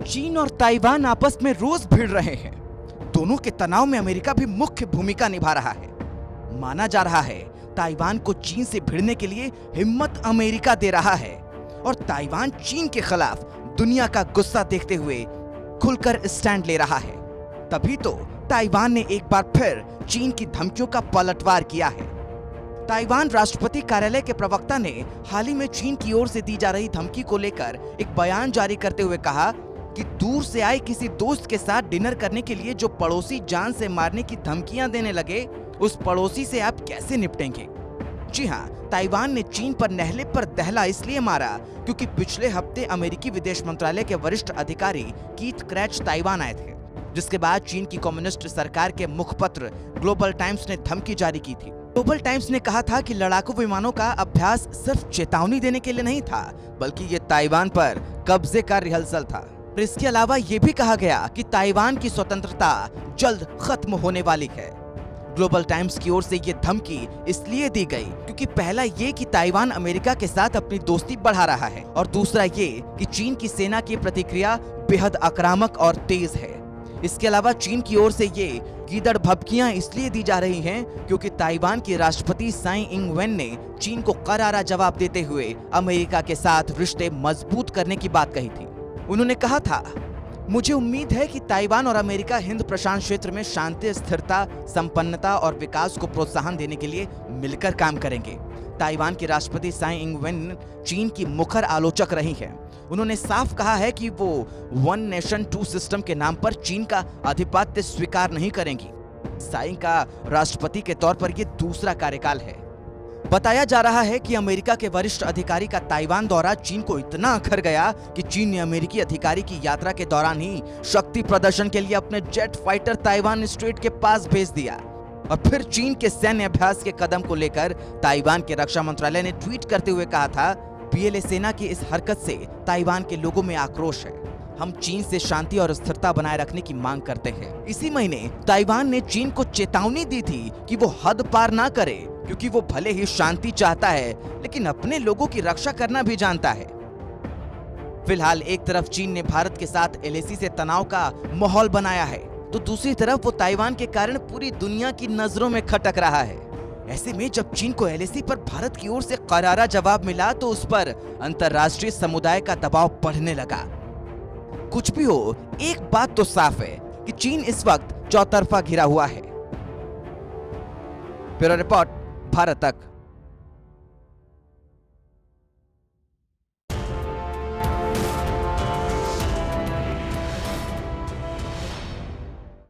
चीन और ताइवान आपस में रोज भिड़ रहे हैं। दोनों के तनाव में अमेरिका भी मुख्य भूमिका निभा रहा है। माना जा रहा है ताइवान को चीन से भिड़ने के लिए हिम्मत अमेरिका दे रहा है और ताइवान चीन के खिलाफ दुनिया का गुस्सा देखते हुए खुलकर स्टैंड ले रहा है। तभी तो ताइवान ने एक बार फिर चीन की धमकियों का पलटवार किया है। ताइवान राष्ट्रपति कार्यालय के प्रवक्ता ने हाल ही में चीन की ओर से दी जा रही धमकी को लेकर एक बयान जारी करते हुए कहा कि दूर से आए किसी दोस्त के साथ डिनर करने के लिए जो पड़ोसी जान से मारने की धमकियां देने लगे, उस पड़ोसी से आप कैसे निपटेंगे। जी हाँ, ताइवान ने चीन पर नहले पर दहला इसलिए मारा क्योंकि पिछले हफ्ते अमेरिकी विदेश मंत्रालय के वरिष्ठ अधिकारी कीथ क्रैच ताइवान आए थे, जिसके बाद चीन की कम्युनिस्ट सरकार के मुखपत्र ग्लोबल टाइम्स ने धमकी जारी की थी। ग्लोबल टाइम्स ने कहा था कि लड़ाकू विमानों का अभ्यास सिर्फ चेतावनी देने के लिए नहीं था, बल्कि ये ताइवान पर कब्जे का रिहर्सल था। इसके अलावा ये भी कहा गया कि ताइवान की स्वतंत्रता जल्द खत्म होने वाली है। ग्लोबल टाइम्स की ओर से ये धमकी इसलिए दी गई क्योंकि पहला ये कि ताइवान अमेरिका के साथ अपनी दोस्ती बढ़ा रहा है और दूसरा ये कि चीन की सेना की प्रतिक्रिया बेहद आक्रामक और तेज है। इसके अलावा चीन की ओर से ये गीदड़ भभकियां इसलिए दी जा रही हैं क्योंकि ताइवान के राष्ट्रपति साई इंग वेन ने चीन को करारा जवाब देते हुए अमेरिका के साथ रिश्ते मजबूत करने की बात कही थी। उन्होंने कहा था, मुझे उम्मीद है कि ताइवान और अमेरिका हिंद प्रशांत क्षेत्र में शांति, स्थिरता, संपन्नता और विकास को प्रोत्साहन देने के लिए मिलकर काम करेंगे। ताइवान के राष्ट्रपति साई इंग वेन चीन की मुखर आलोचक रही हैं। उन्होंने साफ कहा है कि वो वन नेशन टू सिस्टम के नाम पर चीन का आधिपत्य स्वीकार नहीं करेंगी। साई का राष्ट्रपति के तौर पर यह दूसरा कार्यकाल है। बताया जा रहा है कि अमेरिका के वरिष्ठ अधिकारी का ताइवान दौरा चीन को इतना अखर गया कि चीन ने अमेरिकी अधिकारी की यात्रा के दौरान ही शक्ति प्रदर्शन के लिए अपने जेट फाइटर ताइवान स्ट्रेट के पास भेज दिया। और फिर चीन के सैन्य अभ्यास के कदम को लेकर ताइवान के रक्षा मंत्रालय ने ट्वीट करते हुए कहा था, पीएलए सेना की इस हरकत से ताइवान के लोगों में आक्रोश है। हम चीन से शांति और स्थिरता बनाए रखने की मांग करते हैं। इसी महीने ताइवान ने चीन को चेतावनी दी थी कि वो हद पार ना करे, क्योंकि वो भले ही शांति चाहता है लेकिन अपने लोगों की रक्षा करना भी जानता है। फिलहाल एक तरफ चीन ने भारत के साथ एलएसी से तनाव का माहौल बनाया है, तो दूसरी तरफ वो ताइवान के कारण पूरी दुनिया की नजरों में खटक रहा है। ऐसे में जब चीन को एलएसी पर भारत की ओर से करारा जवाब मिला तो उस पर अंतर्राष्ट्रीय समुदाय का दबाव बढ़ने लगा। कुछ भी हो, एक बात तो साफ है कि चीन इस वक्त चौतरफा घिरा हुआ है। ब्यूरो रिपोर्ट, भारत तक।